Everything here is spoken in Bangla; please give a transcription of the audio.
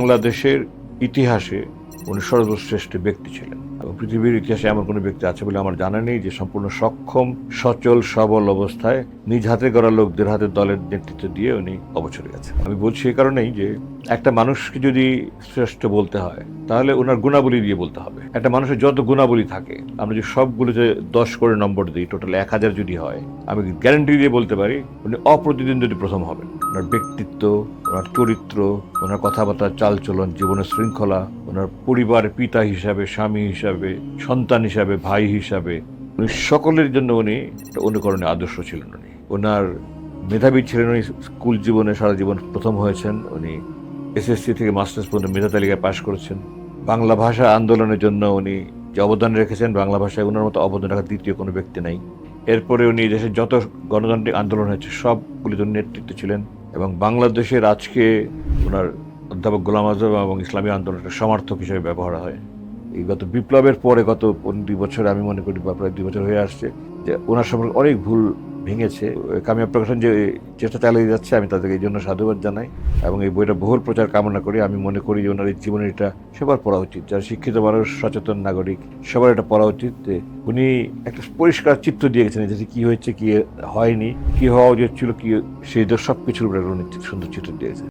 বাংলাদেশের ইতিহাসে উনি সর্বশ্রেষ্ঠ ব্যক্তি ছিলেন এবং পৃথিবীর ইতিহাসে এমন কোনো ব্যক্তি আছে বলে আমার জানা নেই যে সম্পূর্ণ সক্ষম, সচল, সবল অবস্থায় নিজ হাতে গড়া লোকদের হাতে দলের নেতৃত্ব দিয়ে উনি অবসরে গেছেন। আমি বলছি এই কারণেই যে একটা মানুষকে যদি শ্রেষ্ঠ বলতে হয় তাহলে ওনার গুণাবলী দিয়ে বলতে হবে। একটা মানুষের যত গুণাবলী থাকে আমরা যদি সবগুলোতে 10 করে নম্বর দিই, টোটাল 1000 যদি হয়, আমি গ্যারান্টি দিয়ে বলতে পারি উনি অপ্রতিদ্বন্দ্বী প্রথম হবেন। ওনার ব্যক্তিত্ব, ওনার চরিত্র, ওনার কথাবার্তা, চালচলন, জীবনের শৃঙ্খলা, ওনার পরিবারের পিতা হিসাবে, স্বামী হিসাবে, সন্তান হিসাবে, ভাই হিসাবে, উনি সকলের জন্য উনি অনুকরণীয় আদর্শ ছিলেন। উনি ওনার মেধাবী ছিলেন। উনি স্কুল জীবনে সারা জীবন প্রথম হয়েছেন। উনি এসএসসি থেকে মাস্টার্স পর্যন্ত মেধা তালিকায় পাশ করেছেন। বাংলা ভাষা আন্দোলনের জন্য উনি যে অবদান রেখেছেন, বাংলা ভাষায় ওনার মতো অবদান রাখার দ্বিতীয় কোনো ব্যক্তি নাই। এরপরে উনি দেশের যত গণতান্ত্রিক আন্দোলন হয়েছে সবগুলিতে নেতৃত্ব ছিলেন এবং বাংলাদেশের আজকে ওনার অধ্যাপক গোলাম আজম এবং ইসলামী আন্দোলনের সমর্থক হিসেবে ব্যবহার হয়। এই গত বিপ্লবের পরে গত 2 বছর, আমি মনে করি বা প্রায় 2 বছর হয়ে আসছে, যে ওনার সম্পর্কে অনেক ভুল ভেঙেছে। কামিয়াব প্রকাশন যে চেষ্টা চালিয়ে যাচ্ছে, আমি তাদেরকে এই জন্য সাধুবাদ জানাই এবং এই বইটা বহুল প্রচার কামনা করি। আমি মনে করি যে ওনার এই জীবনীটা সবার পড়া উচিত, যারা শিক্ষিত মানুষ, সচেতন নাগরিক, সবার এটা পড়া উচিত। উনি একটা পরিষ্কার চিত্র দিয়ে গেছেন যে কি হয়েছে, কি হয়নি, কি হওয়া উচিত ছিল, কি সেই সব কিছুর উপরে উনি সুন্দর চিত্র দিয়েছে।